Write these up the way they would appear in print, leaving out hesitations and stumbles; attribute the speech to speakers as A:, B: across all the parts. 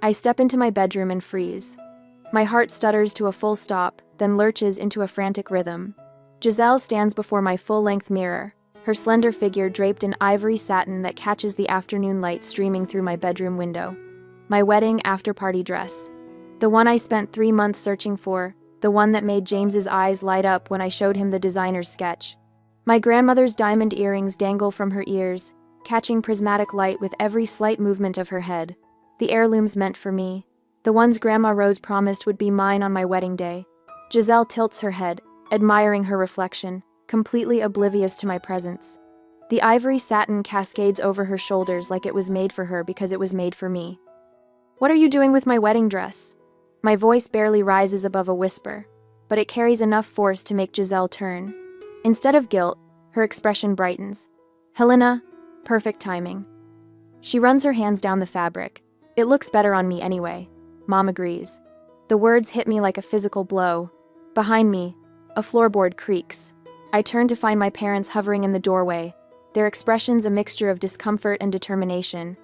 A: I step into my bedroom and freeze. My heart stutters to a full stop, then lurches into a frantic rhythm. Giselle stands before my full-length mirror, her slender figure draped in ivory satin that catches the afternoon light streaming through my bedroom window. My wedding after-party dress. The one I spent 3 months searching for, the one that made James's eyes light up when I showed him the designer's sketch. My grandmother's diamond earrings dangle from her ears, catching prismatic light with every slight movement of her head. The heirlooms meant for me. The ones Grandma Rose promised would be mine on my wedding day. Giselle tilts her head, admiring her reflection, completely oblivious to my presence. The ivory satin cascades over her shoulders like it was made for her because it was made for me. "What are you doing with my wedding dress?" My voice barely rises above a whisper, but it carries enough force to make Giselle turn. Instead of guilt, her expression brightens. "Helena, perfect timing." She runs her hands down the fabric. "It looks better on me anyway." Mom agrees. The words hit me like a physical blow. Behind me, a floorboard creaks. I turn to find my parents hovering in the doorway, their expressions a mixture of discomfort and determination.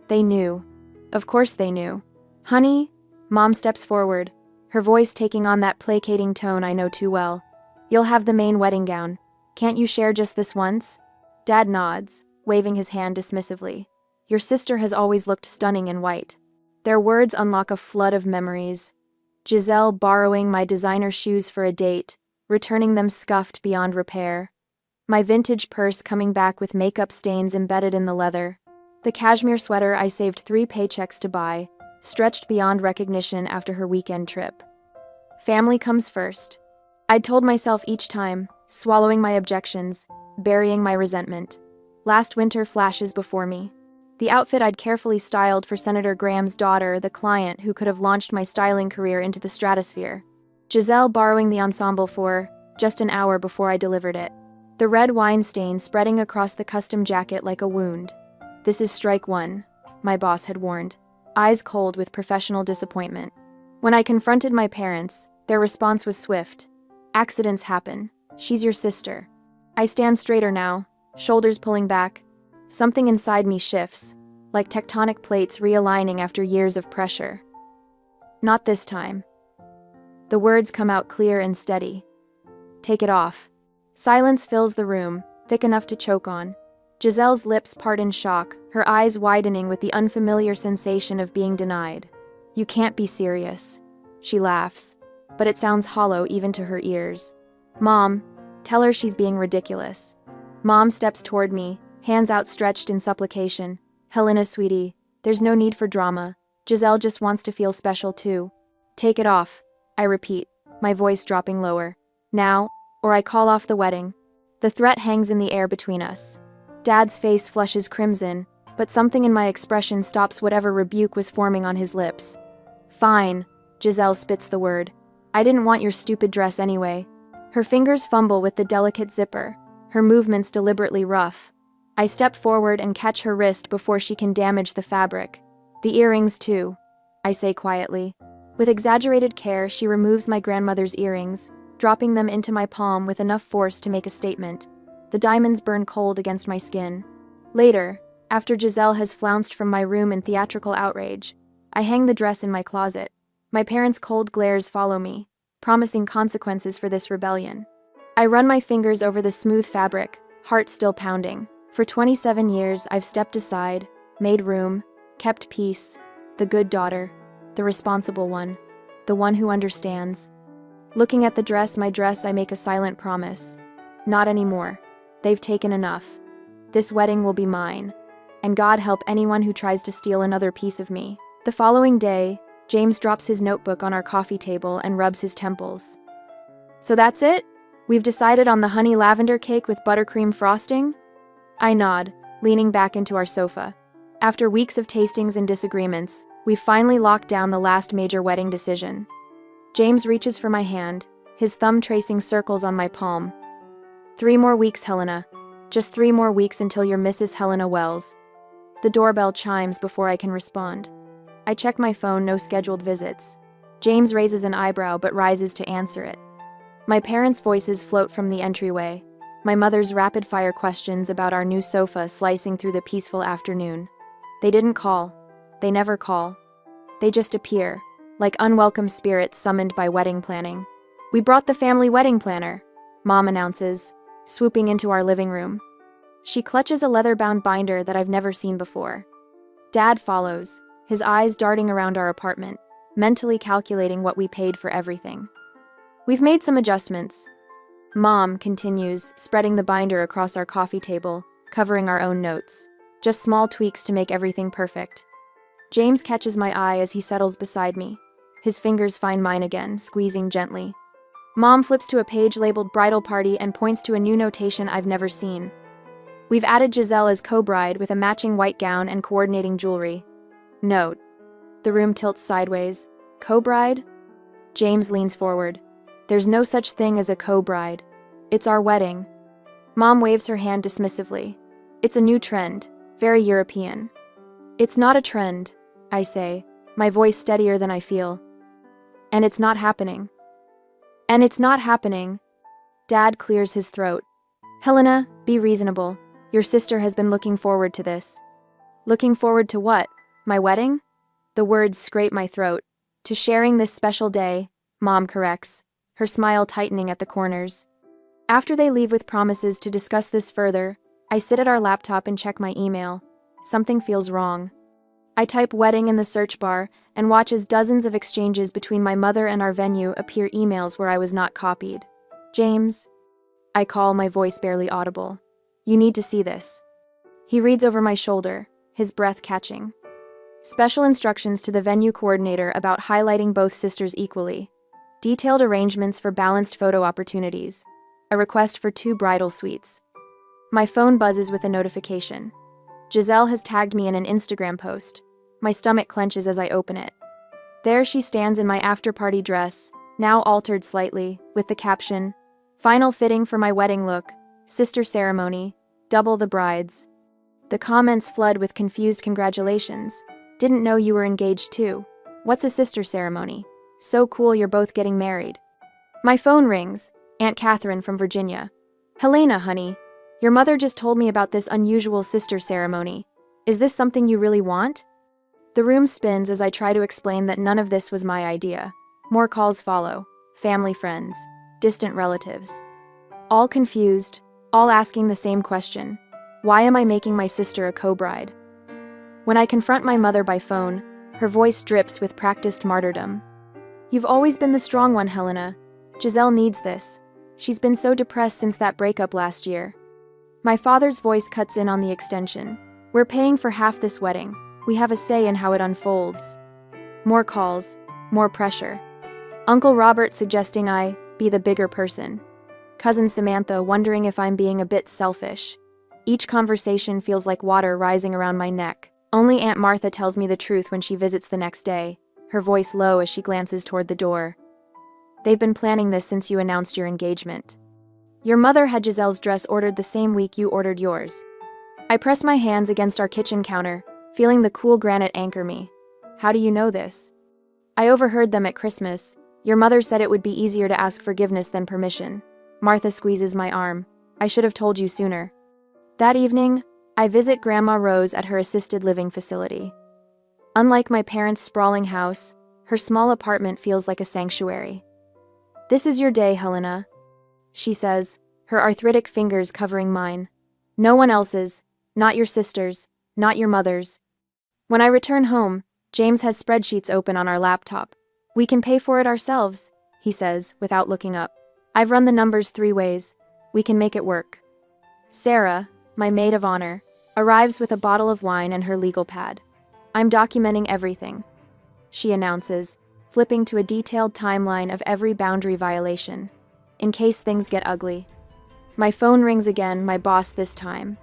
A: They knew. Of course they knew. "Honey?" Mom steps forward, her voice taking on that placating tone I know too well. "You'll have the main wedding gown. Can't you share just this once?" Dad nods, waving his hand dismissively. "Your sister has always looked stunning in white." Their words unlock a flood of memories. Giselle borrowing my designer shoes for a date, returning them scuffed beyond repair. My vintage purse coming back with makeup stains embedded in the leather. The cashmere sweater I saved 3 paychecks to buy, stretched beyond recognition after her weekend trip. Family comes first. I'd told myself each time, swallowing my objections, burying my resentment. Last winter flashes before me. The outfit I'd carefully styled for Senator Graham's daughter, the client who could have launched my styling career into the stratosphere. Giselle borrowing the ensemble for just an hour before I delivered it. The red wine stain spreading across the custom jacket like a wound. "This is strike one," my boss had warned, eyes cold with professional disappointment. When I confronted my parents, their response was swift. "Accidents happen. She's your sister." I stand straighter now, shoulders pulling back. Something inside me shifts, like tectonic plates realigning after years of pressure. "Not this time." The words come out clear and steady. "Take it off." Silence fills the room, thick enough to choke on. Giselle's lips part in shock, her eyes widening with the unfamiliar sensation of being denied. "You can't be serious." She laughs, but it sounds hollow even to her ears. "Mom, tell her she's being ridiculous." Mom steps toward me, hands outstretched in supplication. "Helena, sweetie, there's no need for drama. Giselle just wants to feel special too." "Take it off," I repeat, my voice dropping lower. "Now, or I call off the wedding." The threat hangs in the air between us. Dad's face flushes crimson, but something in my expression stops whatever rebuke was forming on his lips. "Fine," Giselle spits the word. "I didn't want your stupid dress anyway." Her fingers fumble with the delicate zipper, her movements deliberately rough. I step forward and catch her wrist before she can damage the fabric. "The earrings, too," I say quietly. With exaggerated care, she removes my grandmother's earrings, dropping them into my palm with enough force to make a statement. The diamonds burn cold against my skin. Later, after Giselle has flounced from my room in theatrical outrage, I hang the dress in my closet. My parents' cold glares follow me, promising consequences for this rebellion. I run my fingers over the smooth fabric, heart still pounding. For 27 years, I've stepped aside, made room, kept peace, the good daughter, the responsible one, the one who understands. Looking at my dress, I make a silent promise. Not anymore. They've taken enough. This wedding will be mine, and God help anyone who tries to steal another piece of me. The following day, James drops his notebook on our coffee table and rubs his temples. "So that's it? We've decided on the honey lavender cake with buttercream frosting?" I nod, leaning back into our sofa. After weeks of tastings and disagreements, we finally locked down the last major wedding decision. James reaches for my hand, his thumb tracing circles on my palm. 3 more weeks, Helena. Just 3 more weeks until you're Mrs. Helena Wells." The doorbell chimes before I can respond. I check my phone, no scheduled visits. James raises an eyebrow but rises to answer it. My parents' voices float from the entryway, my mother's rapid-fire questions about our new sofa slicing through the peaceful afternoon. They didn't call. They never call. They just appear, like unwelcome spirits summoned by wedding planning. "We brought the family wedding planner," Mom announces, swooping into our living room. She clutches a leather-bound binder that I've never seen before. Dad follows, his eyes darting around our apartment, mentally calculating what we paid for everything. "We've made some adjustments," Mom continues, spreading the binder across our coffee table, covering our own notes. "Just small tweaks to make everything perfect." James catches my eye as he settles beside me. His fingers find mine again, squeezing gently. Mom flips to a page labeled Bridal Party and points to a new notation I've never seen. "We've added Giselle as co-bride with a matching white gown and coordinating jewelry." Note. The room tilts sideways. "Co-bride?" James leans forward. "There's no such thing as a co-bride. It's our wedding." Mom waves her hand dismissively. "It's a new trend, very European." "It's not a trend," I say, my voice steadier than I feel. "And it's not happening." "And it's not happening." Dad clears his throat. "Helena, be reasonable. Your sister has been looking forward to this." "Looking forward to what? My wedding?" The words scrape my throat. "To sharing this special day," Mom corrects, her smile tightening at the corners. After they leave with promises to discuss this further, I sit at our laptop and check my email. Something feels wrong. I type "wedding" in the search bar and watch as dozens of exchanges between my mother and our venue appear emails where I was not copied. "James," I call, my voice barely audible. "You need to see this." He reads over my shoulder, his breath catching. Special instructions to the venue coordinator about highlighting both sisters equally. Detailed arrangements for balanced photo opportunities. A request for 2 bridal suites. My phone buzzes with a notification. Giselle has tagged me in an Instagram post. My stomach clenches as I open it. There she stands in my after-party dress, now altered slightly, with the caption, "Final fitting for my wedding look, sister ceremony, double the brides." The comments flood with confused congratulations. "Didn't know you were engaged too. What's a sister ceremony? So cool you're both getting married." My phone rings, Aunt Catherine from Virginia. "Helena, honey, your mother just told me about this unusual sister ceremony. Is this something you really want?" The room spins as I try to explain that none of this was my idea. More calls follow. Family friends. Distant relatives. All confused, all asking the same question. Why am I making my sister a co-bride? When I confront my mother by phone, her voice drips with practiced martyrdom. "You've always been the strong one, Helena. Giselle needs this. She's been so depressed since that breakup last year." My father's voice cuts in on the extension. "We're paying for half this wedding. We have a say in how it unfolds." More calls, more pressure. Uncle Robert suggesting I be the bigger person. Cousin Samantha wondering if I'm being a bit selfish. Each conversation feels like water rising around my neck. Only Aunt Martha tells me the truth when she visits the next day, her voice low as she glances toward the door. "They've been planning this since you announced your engagement. Your mother had Giselle's dress ordered the same week you ordered yours." I press my hands against our kitchen counter, feeling the cool granite anchor me. "How do you know this?" "I overheard them at Christmas. Your mother said it would be easier to ask forgiveness than permission." Martha squeezes my arm. "I should have told you sooner." That evening, I visit Grandma Rose at her assisted living facility. Unlike my parents' sprawling house, her small apartment feels like a sanctuary. "This is your day, Helena," she says, her arthritic fingers covering mine. "No one else's, not your sister's, not your mother's." When I return home, James has spreadsheets open on our laptop. "We can pay for it ourselves," he says, without looking up. "I've run the numbers 3 ways. We can make it work." Sarah, my maid of honor, arrives with a bottle of wine and her legal pad. "I'm documenting everything," she announces, flipping to a detailed timeline of every boundary violation, in case things get ugly. My phone rings again, my boss this time.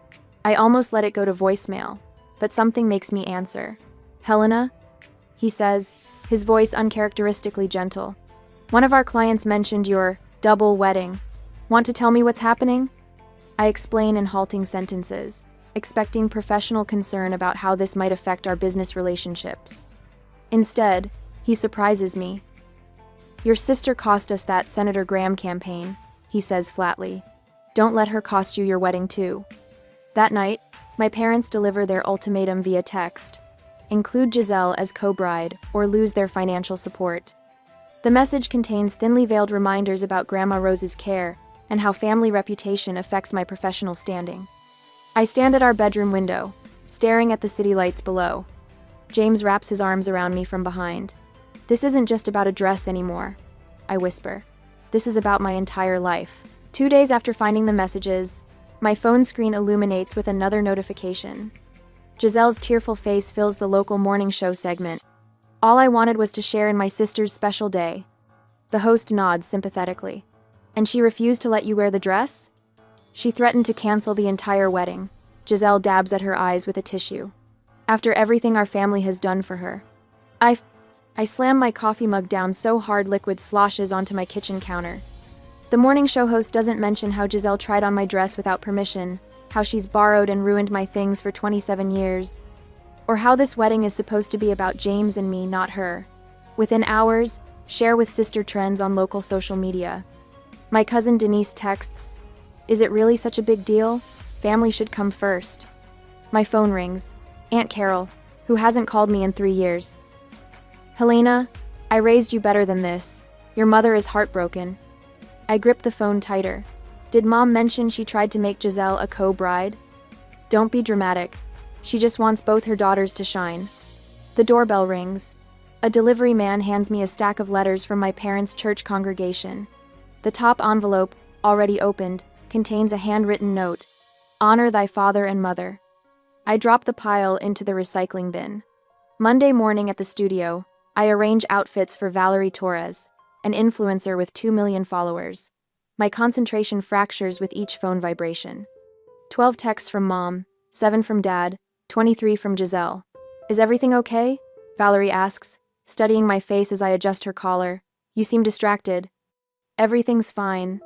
A: I almost let it go to voicemail, but something makes me answer. "Helena?" he says, his voice uncharacteristically gentle. "One of our clients mentioned your double wedding. Want to tell me what's happening?" I explain in halting sentences, expecting professional concern about how this might affect our business relationships. Instead, he surprises me. "Your sister cost us that Senator Graham campaign," he says flatly. "Don't let her cost you your wedding too." That night, my parents deliver their ultimatum via text. Include Giselle as co-bride or lose their financial support. The message contains thinly veiled reminders about Grandma Rose's care and how family reputation affects my professional standing. I stand at our bedroom window, staring at the city lights below. James wraps his arms around me from behind. "This isn't just about a dress anymore," I whisper. "This is about my entire life." 2 days after finding the messages, my phone screen illuminates with another notification. Giselle's tearful face fills the local morning show segment. All I wanted was to share in my sister's special day. The host nods sympathetically. "And she refused to let you wear the dress?" "She threatened to cancel the entire wedding." Giselle dabs at her eyes with a tissue. "After everything our family has done for her." I slam my coffee mug down so hard liquid sloshes onto my kitchen counter. The morning show host doesn't mention how Giselle tried on my dress without permission, how she's borrowed and ruined my things for 27 years, or how this wedding is supposed to be about James and me, not her. Within hours, share with sister trends on local social media. My cousin Denise texts, "Is it really such a big deal? Family should come first." My phone rings. Aunt Carol, who hasn't called me in 3 years. "Helena, I raised you better than this. Your mother is heartbroken." I grip the phone tighter. Did Mom mention she tried to make Giselle a co-bride? Don't be dramatic. She just wants both her daughters to shine. The doorbell rings. A delivery man hands me a stack of letters from my parents' church congregation. The top envelope, already opened, contains a handwritten note. "Honor thy father and mother." I drop the pile into the recycling bin. Monday morning at the studio, I arrange outfits for Valerie Torres, an influencer with 2 million followers. My concentration fractures with each phone vibration. 12 texts from Mom, 7 from Dad, 23 from Giselle. "Is everything okay?" Valerie asks, studying my face as I adjust her collar. "You seem distracted." "Everything's fine."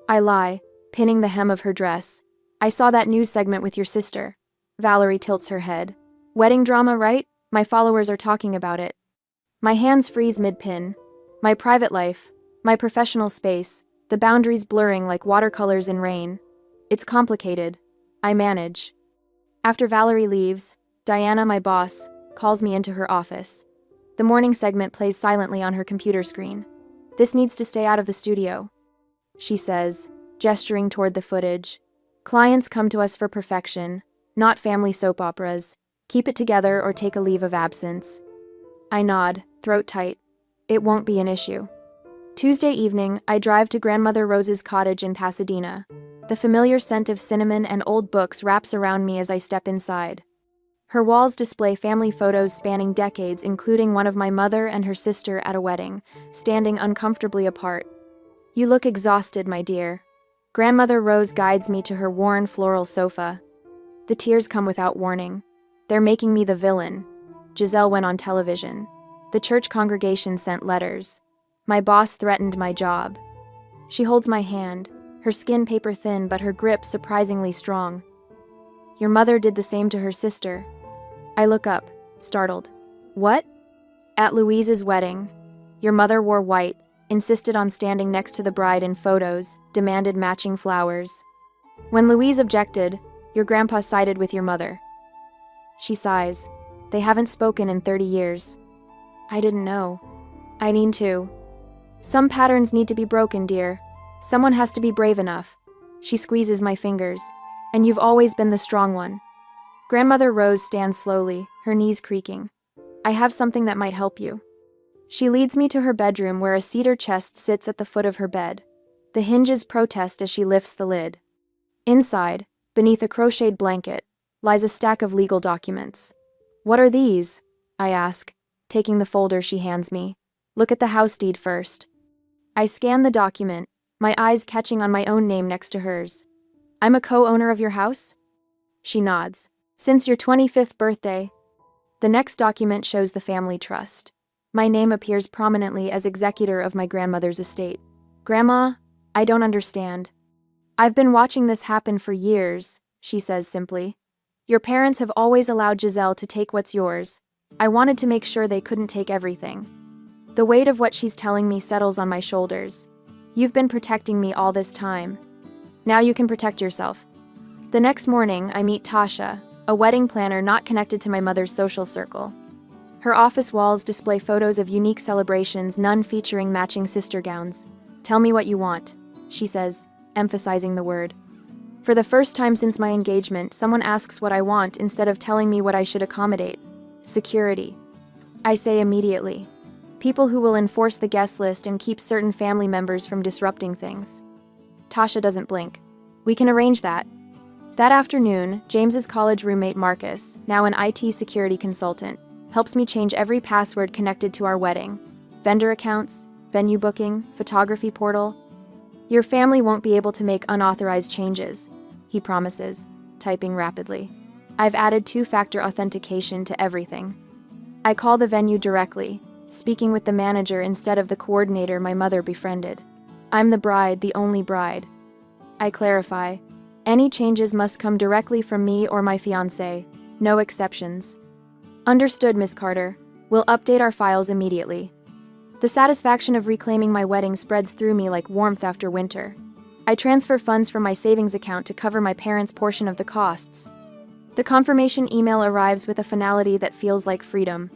A: I lie, pinning the hem of her dress. "I saw that news segment with your sister." Valerie tilts her head. "Wedding drama, right? My followers are talking about it." My hands freeze mid-pin. My private life, my professional space, the boundaries blurring like watercolors in rain. It's complicated. I manage. After Valerie leaves, Diana, my boss, calls me into her office. The morning segment plays silently on her computer screen. "This needs to stay out of the studio," she says, gesturing toward the footage. "Clients come to us for perfection, not family soap operas. Keep it together or take a leave of absence." I nod, throat tight. It won't be an issue. Tuesday evening, I drive to Grandmother Rose's cottage in Pasadena. The familiar scent of cinnamon and old books wraps around me as I step inside. Her walls display family photos spanning decades, including one of my mother and her sister at a wedding, standing uncomfortably apart. "You look exhausted, my dear." Grandmother Rose guides me to her worn floral sofa. The tears come without warning. "They're making me the villain." Giselle went on television. The church congregation sent letters. My boss threatened my job. She holds my hand, her skin paper thin but her grip surprisingly strong. "Your mother did the same to her sister." I look up, startled. "What?" "At Louise's wedding. Your mother wore white, insisted on standing next to the bride in photos, demanded matching flowers. When Louise objected, your grandpa sided with your mother." She sighs. "They haven't spoken in 30 years. "I didn't know." "I need to." "Some patterns need to be broken, dear. Someone has to be brave enough." She squeezes my fingers. "And you've always been the strong one." Grandmother Rose stands slowly, her knees creaking. "I have something that might help you." She leads me to her bedroom where a cedar chest sits at the foot of her bed. The hinges protest as she lifts the lid. Inside, beneath a crocheted blanket, lies a stack of legal documents. "What are these?" I ask, taking the folder she hands me. "Look at the house deed first." I scan the document, my eyes catching on my own name next to hers. "I'm a co-owner of your house?" She nods. "Since your 25th birthday." The next document shows the family trust. My name appears prominently as executor of my grandmother's estate. "Grandma, I don't understand." "I've been watching this happen for years," she says simply. "Your parents have always allowed Giselle to take what's yours. I wanted to make sure they couldn't take everything." The weight of what she's telling me settles on my shoulders. "You've been protecting me all this time. Now you can protect yourself." The next morning, I meet Tasha, a wedding planner not connected to my mother's social circle. Her office walls display photos of unique celebrations, none featuring matching sister gowns. "Tell me what you want," she says, emphasizing the word. For the first time since my engagement, someone asks what I want instead of telling me what I should accommodate. Security. I say immediately. People who will enforce the guest list and keep certain family members from disrupting things. Tasha doesn't blink. "We can arrange that." That afternoon, James's college roommate Marcus, now an IT security consultant, helps me change every password connected to our wedding. Vendor accounts, venue booking, photography portal. "Your family won't be able to make unauthorized changes," he promises, typing rapidly. "I've added two-factor authentication to everything." I call the venue directly, speaking with the manager instead of the coordinator my mother befriended. "I'm the bride, the only bride." I clarify. "Any changes must come directly from me or my fiancé. No exceptions." "Understood, Miss Carter. We'll update our files immediately." The satisfaction of reclaiming my wedding spreads through me like warmth after winter. I transfer funds from my savings account to cover my parents' portion of the costs. The confirmation email arrives with a finality that feels like freedom.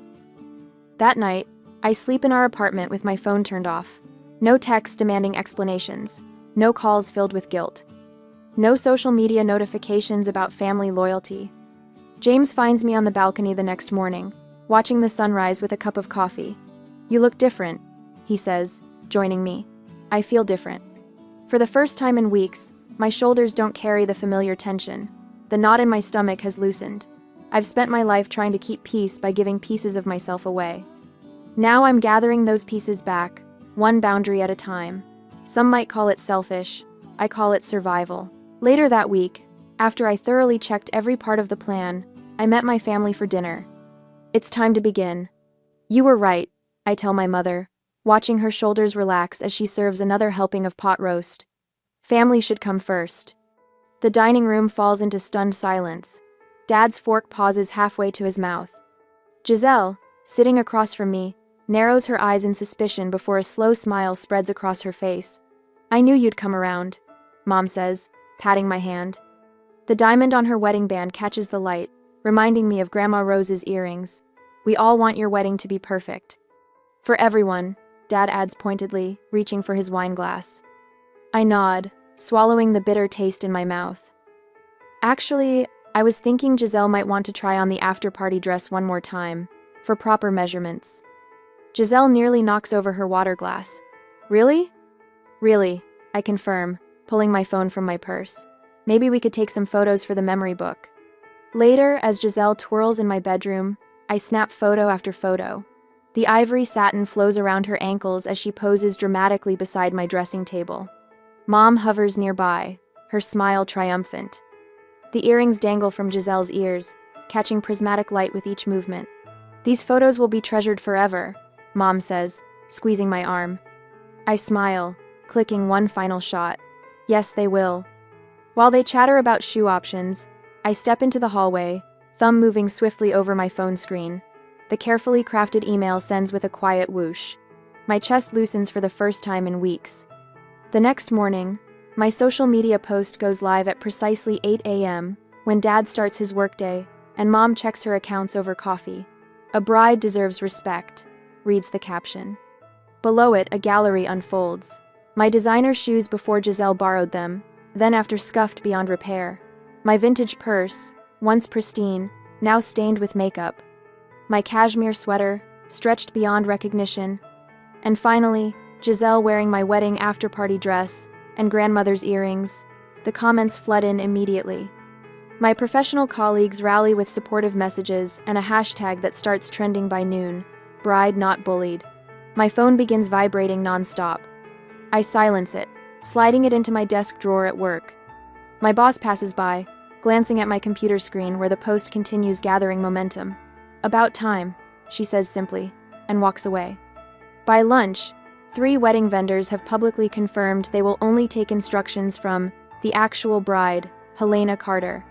A: That night, I sleep in our apartment with my phone turned off. No texts demanding explanations. No calls filled with guilt. No social media notifications about family loyalty. James finds me on the balcony the next morning, watching the sunrise with a cup of coffee. "You look different," he says, joining me. I feel different. For the first time in weeks, my shoulders don't carry the familiar tension. The knot in my stomach has loosened. I've spent my life trying to keep peace by giving pieces of myself away. Now I'm gathering those pieces back, one boundary at a time. Some might call it selfish. I call it survival. Later that week, after I thoroughly checked every part of the plan, I met my family for dinner. "It's time to begin." "You were right," I tell my mother, watching her shoulders relax as she serves another helping of pot roast. "Family should come first." The dining room falls into stunned silence. Dad's fork pauses halfway to his mouth. Giselle, sitting across from me, narrows her eyes in suspicion before a slow smile spreads across her face. "I knew you'd come around," Mom says, patting my hand. The diamond on her wedding band catches the light, reminding me of Grandma Rose's earrings. "We all want your wedding to be perfect." "For everyone," Dad adds pointedly, reaching for his wine glass. I nod, swallowing the bitter taste in my mouth. Actually, I was thinking Giselle might want to try on the after-party dress one more time, for proper measurements. Giselle nearly knocks over her water glass. "Really?" "Really," I confirm, pulling my phone from my purse. "Maybe we could take some photos for the memory book." Later, as Giselle twirls in my bedroom, I snap photo after photo. The ivory satin flows around her ankles as she poses dramatically beside my dressing table. Mom hovers nearby, her smile triumphant. The earrings dangle from Giselle's ears, catching prismatic light with each movement. "These photos will be treasured forever," Mom says, squeezing my arm. I smile, clicking one final shot. Yes, they will. While they chatter about shoe options, I step into the hallway, thumb moving swiftly over my phone screen. The carefully crafted email sends with a quiet whoosh. My chest loosens for the first time in weeks. The next morning, my social media post goes live at precisely 8 a.m. when Dad starts his workday and Mom checks her accounts over coffee. "A bride deserves respect," reads the caption. Below it, a gallery unfolds. My designer shoes before Giselle borrowed them, then after scuffed beyond repair. My vintage purse, once pristine, now stained with makeup. My cashmere sweater, stretched beyond recognition. And finally, Giselle wearing my wedding after-party dress and grandmother's earrings. The comments flood in immediately. My professional colleagues rally with supportive messages and a hashtag that starts trending by noon, "Bride Not Bullied." My phone begins vibrating non-stop. I silence it, sliding it into my desk drawer at work. My boss passes by, glancing at my computer screen where the post continues gathering momentum. "About time," she says simply, and walks away. By lunch, 3 wedding vendors have publicly confirmed they will only take instructions from the actual bride, Helena Carter.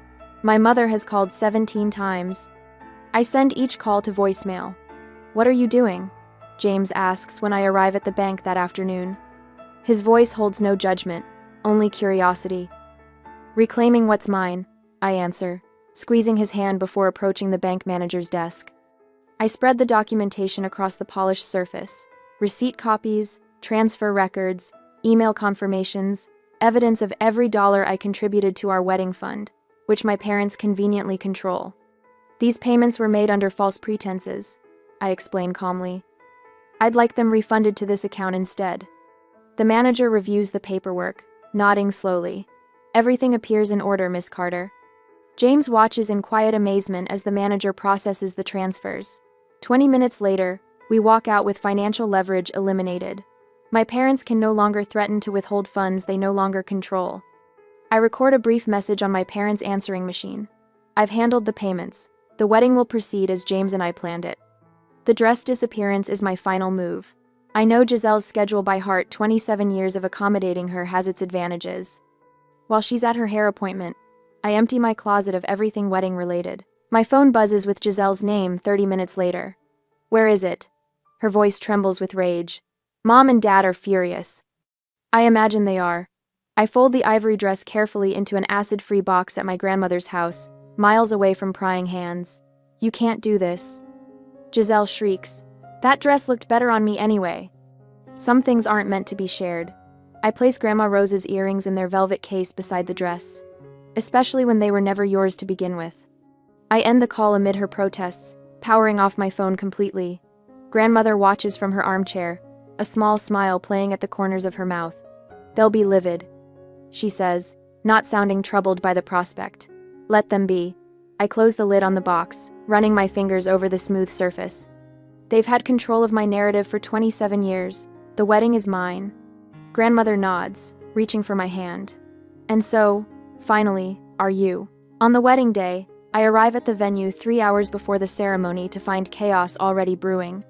A: My mother has called 17 times. I send each call to voicemail. "What are you doing?" James asks when I arrive at the bank that afternoon. His voice holds no judgment, only curiosity. "Reclaiming what's mine," I answer, squeezing his hand before approaching the bank manager's desk. I spread the documentation across the polished surface: receipt copies, transfer records, email confirmations, evidence of every dollar I contributed to our wedding fund, which my parents conveniently control. These payments were made under false pretenses, I explained calmly. I'd like them refunded to this account instead. The manager reviews the paperwork, nodding slowly. Everything appears in order, Miss Carter. James watches in quiet amazement as the manager processes the transfers. 20 minutes later, we walk out with financial leverage eliminated. My parents can no longer threaten to withhold funds they no longer control. I record a brief message on my parents' answering machine. I've handled the payments. The wedding will proceed as James and I planned it. The dress disappearance is my final move. I know Giselle's schedule by heart. 27 years of accommodating her has its advantages. While she's at her hair appointment, I empty my closet of everything wedding-related. My phone buzzes with Giselle's name 30 minutes later. Where is it? Her voice trembles with rage. Mom and Dad are furious. I imagine they are. I fold the ivory dress carefully into an acid-free box at my grandmother's house, miles away from prying hands. You can't do this. Giselle shrieks. That dress looked better on me anyway. Some things aren't meant to be shared. I place Grandma Rose's earrings in their velvet case beside the dress, especially when they were never yours to begin with. I end the call amid her protests, powering off my phone completely. Grandmother watches from her armchair, a small smile playing at the corners of her mouth. They'll be livid, she says, not sounding troubled by the prospect. Let them be. I close the lid on the box, running my fingers over the smooth surface. They've had control of my narrative for 27 years. The wedding is mine. Grandmother nods, reaching for my hand. And so, finally, are you. On the wedding day, I arrive at the venue 3 hours before the ceremony to find chaos already brewing.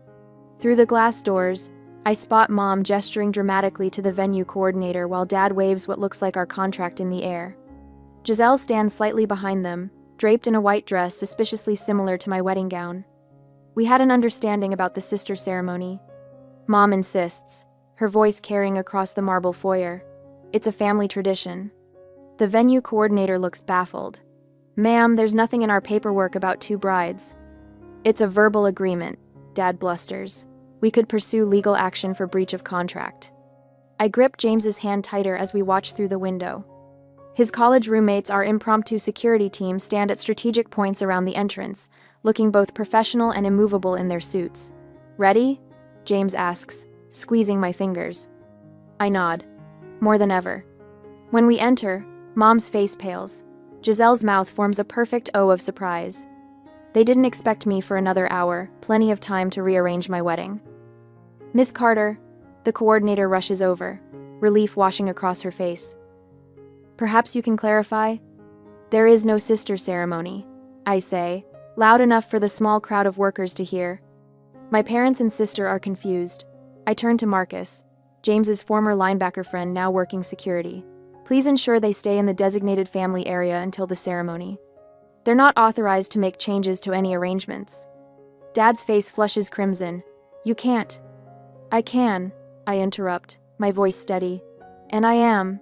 A: Through the glass doors, I spot Mom gesturing dramatically to the venue coordinator while Dad waves what looks like our contract in the air. Giselle stands slightly behind them, draped in a white dress suspiciously similar to my wedding gown. We had an understanding about the sister ceremony. Mom insists, her voice carrying across the marble foyer. It's a family tradition. The venue coordinator looks baffled. Ma'am, there's nothing in our paperwork about 2 brides. It's a verbal agreement, Dad blusters. We could pursue legal action for breach of contract. I grip James's hand tighter as we watch through the window. His college roommates, our impromptu security team, stand at strategic points around the entrance, looking both professional and immovable in their suits. Ready? James asks, squeezing my fingers. I nod. More than ever. When we enter, Mom's face pales. Giselle's mouth forms a perfect O of surprise. They didn't expect me for another hour, plenty of time to rearrange my wedding. Miss Carter, the coordinator rushes over, relief washing across her face. Perhaps you can clarify? There is no sister ceremony, I say, loud enough for the small crowd of workers to hear. My parents and sister are confused. I turn to Marcus, James's former linebacker friend now working security. Please ensure they stay in the designated family area until the ceremony. They're not authorized to make changes to any arrangements. Dad's face flushes crimson. You can't. I can, I interrupt, my voice steady. And I am.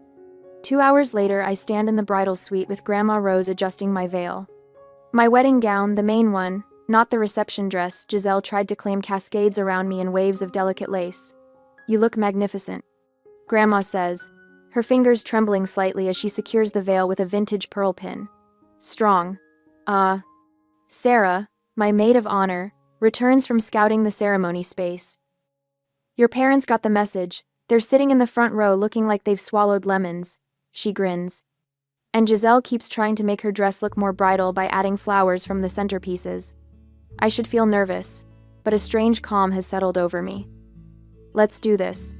A: 2 hours later, I stand in the bridal suite with Grandma Rose adjusting my veil. My wedding gown, the main one, not the reception dress, Giselle tried to claim, cascades around me in waves of delicate lace. You look magnificent, Grandma says, her fingers trembling slightly as she secures the veil with a vintage pearl pin. Strong. Sarah, my maid of honor, returns from scouting the ceremony space. Your parents got the message. They're sitting in the front row looking like they've swallowed lemons. She grins. And Giselle keeps trying to make her dress look more bridal by adding flowers from the centerpieces. I should feel nervous, but a strange calm has settled over me. Let's do this.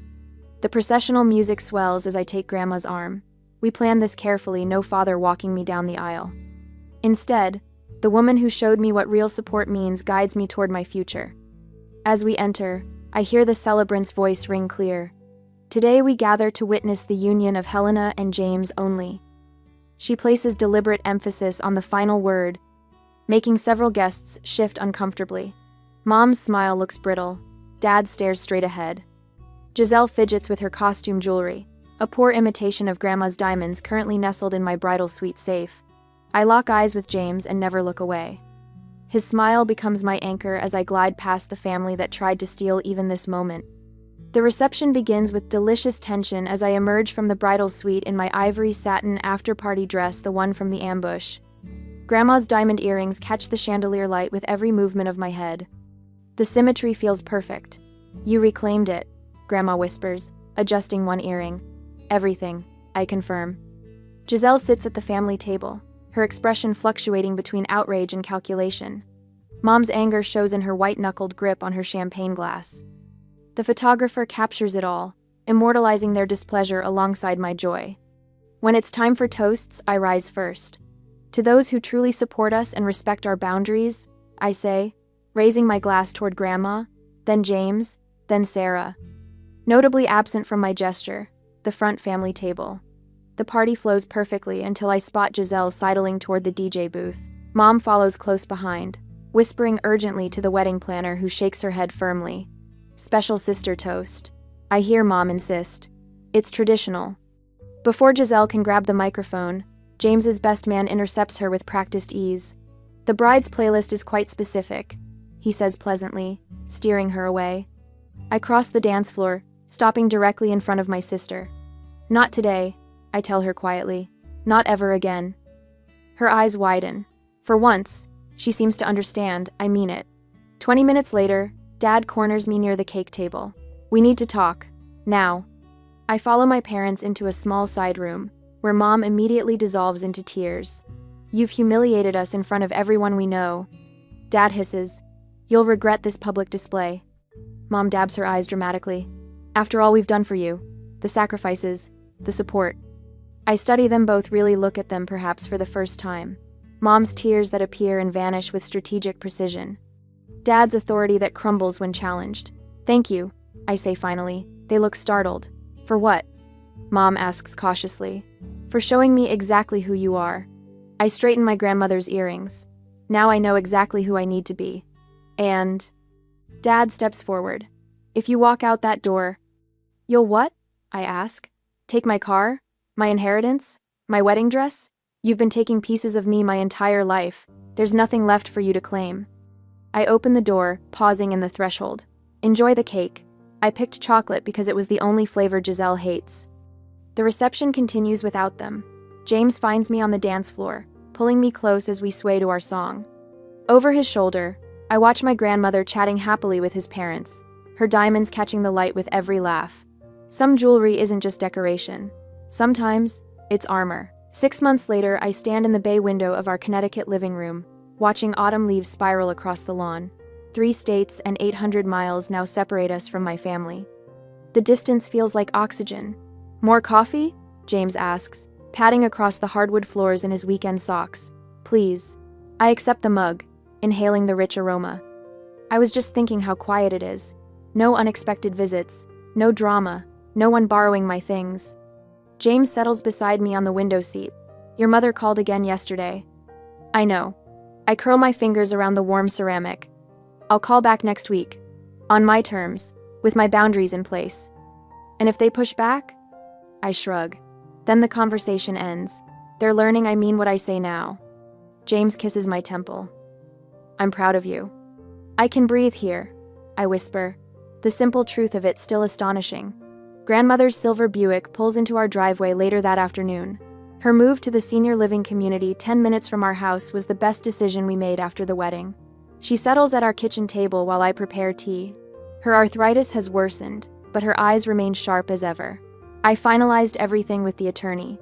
A: The processional music swells as I take Grandma's arm. We planned this carefully, no father walking me down the aisle. Instead, the woman who showed me what real support means guides me toward my future. As we enter, I hear the celebrant's voice ring clear. Today we gather to witness the union of Helena and James only. She places deliberate emphasis on the final word, making several guests shift uncomfortably. Mom's smile looks brittle. Dad stares straight ahead. Giselle fidgets with her costume jewelry, a poor imitation of Grandma's diamonds currently nestled in my bridal suite safe. I lock eyes with James and never look away. His smile becomes my anchor as I glide past the family that tried to steal even this moment. The reception begins with delicious tension as I emerge from the bridal suite in my ivory satin after-party dress, the one from the ambush. Grandma's diamond earrings catch the chandelier light with every movement of my head. The symmetry feels perfect. "You reclaimed it," Grandma whispers, adjusting one earring. "Everything," I confirm. Giselle sits at the family table, her expression fluctuating between outrage and calculation. Mom's anger shows in her white-knuckled grip on her champagne glass. The photographer captures it all, immortalizing their displeasure alongside my joy. When it's time for toasts, I rise first. "To those who truly support us and respect our boundaries," I say, raising my glass toward Grandma, then James, then Sarah. Notably absent from my gesture, the front family table. The party flows perfectly until I spot Giselle sidling toward the DJ booth. Mom follows close behind, whispering urgently to the wedding planner, who shakes her head firmly. "Special sister toast," I hear Mom insist. "It's traditional." Before Giselle can grab the microphone, James's best man intercepts her with practiced ease. "The bride's playlist is quite specific," he says pleasantly, steering her away. I cross the dance floor, stopping directly in front of my sister. "Not today," I tell her quietly. "Not ever again." Her eyes widen. For once, she seems to understand, I mean it. 20 minutes later, Dad corners me near the cake table. "We need to talk. Now." I follow my parents into a small side room, where Mom immediately dissolves into tears. "You've humiliated us in front of everyone we know." Dad hisses, "You'll regret this public display." Mom dabs her eyes dramatically. "After all we've done for you, the sacrifices, the support." I study them both, really look at them perhaps for the first time. Mom's tears that appear and vanish with strategic precision. Dad's authority that crumbles when challenged. "Thank you," I say finally. They look startled. "For what?" Mom asks cautiously. "For showing me exactly who you are." I straighten my grandmother's earrings. Now I know exactly who I need to be. And Dad steps forward. "If you walk out that door..." "You'll what?" I ask. "Take my car? My inheritance? My wedding dress? You've been taking pieces of me my entire life. There's nothing left for you to claim." I open the door, pausing in the threshold. "Enjoy the cake." I picked chocolate because it was the only flavor Giselle hates. The reception continues without them. James finds me on the dance floor, pulling me close as we sway to our song. Over his shoulder, I watch my grandmother chatting happily with his parents, her diamonds catching the light with every laugh. Some jewelry isn't just decoration. Sometimes, it's armor. 6 months later, I stand in the bay window of our Connecticut living room, watching autumn leaves spiral across the lawn. 3 states and 800 miles now separate us from my family. The distance feels like oxygen. "More coffee?" James asks, patting across the hardwood floors in his weekend socks. "Please." I accept the mug, inhaling the rich aroma. I was just thinking how quiet it is. No unexpected visits, no drama, no one borrowing my things. James settles beside me on the window seat. "Your mother called again yesterday." "I know." I curl my fingers around the warm ceramic. "I'll call back next week. On my terms, with my boundaries in place." "And if they push back?" I shrug. Then the conversation ends. They're learning I mean what I say now. James kisses my temple. "I'm proud of you." "I can breathe here," I whisper, the simple truth of it still astonishing. Grandmother's silver Buick pulls into our driveway later that afternoon. Her move to the senior living community 10 minutes from our house was the best decision we made after the wedding. She settles at our kitchen table while I prepare tea. Her arthritis has worsened, but her eyes remain sharp as ever. "I finalized everything with the attorney,"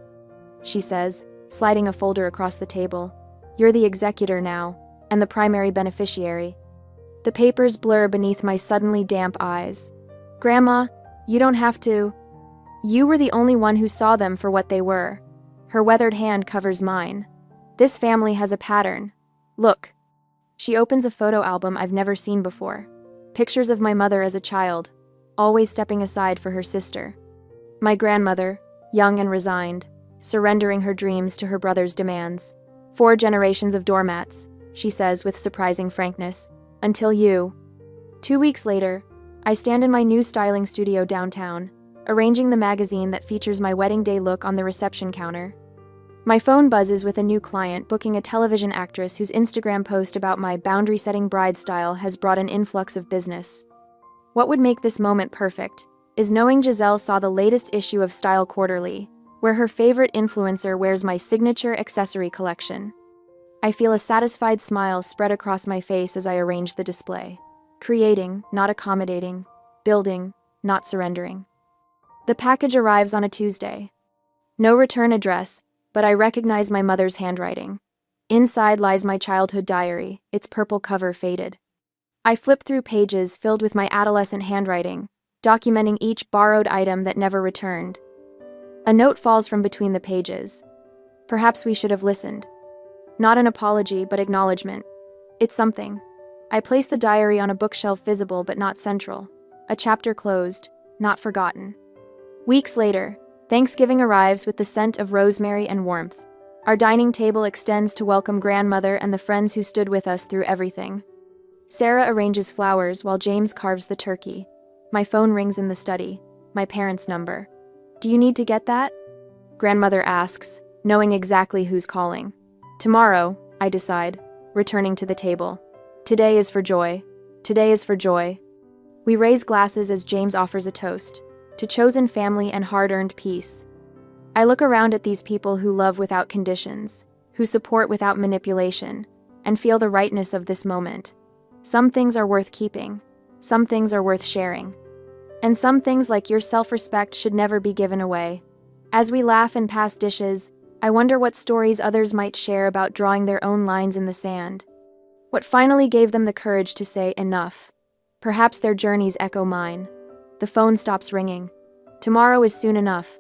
A: she says, sliding a folder across the table. "You're the executor now, and the primary beneficiary." The papers blur beneath my suddenly damp eyes. "Grandma, you don't have to." "You were the only one who saw them for what they were." Her weathered hand covers mine. "This family has a pattern. Look." She opens a photo album I've never seen before. Pictures of my mother as a child, always stepping aside for her sister. My grandmother, young and resigned, surrendering her dreams to her brother's demands. 4 generations of doormats, she says with surprising frankness, until you. 2 weeks later, I stand in my new styling studio downtown, arranging the magazine that features my wedding day look on the reception counter. My phone buzzes with a new client booking a television actress whose Instagram post about my boundary-setting bride style has brought an influx of business. What would make this moment perfect is knowing Giselle saw the latest issue of Style Quarterly, where her favorite influencer wears my signature accessory collection. I feel a satisfied smile spread across my face as I arrange the display. Creating, not accommodating. Building, not surrendering. The package arrives on a Tuesday. No return address, but I recognize my mother's handwriting. Inside lies my childhood diary, its purple cover faded. I flip through pages filled with my adolescent handwriting, documenting each borrowed item that never returned. A note falls from between the pages. Perhaps we should have listened. Not an apology, but acknowledgement. It's something. I place the diary on a bookshelf visible but not central. A chapter closed, not forgotten. Weeks later, Thanksgiving arrives with the scent of rosemary and warmth. Our dining table extends to welcome grandmother and the friends who stood with us through everything. Sarah arranges flowers while James carves the turkey. My phone rings in the study. My parents' number. "Do you need to get that?" Grandmother asks, knowing exactly who's calling. "Tomorrow," I decide, returning to the table. Today is for joy. Today is for joy. We raise glasses as James offers a toast. To chosen family and hard-earned peace. I look around at these people who love without conditions, who support without manipulation, and feel the rightness of this moment. Some things are worth keeping. Some things are worth sharing. And some things like your self-respect should never be given away. As we laugh and pass dishes, I wonder what stories others might share about drawing their own lines in the sand. What finally gave them the courage to say enough? Perhaps their journeys echo mine. The phone stops ringing. Tomorrow is soon enough.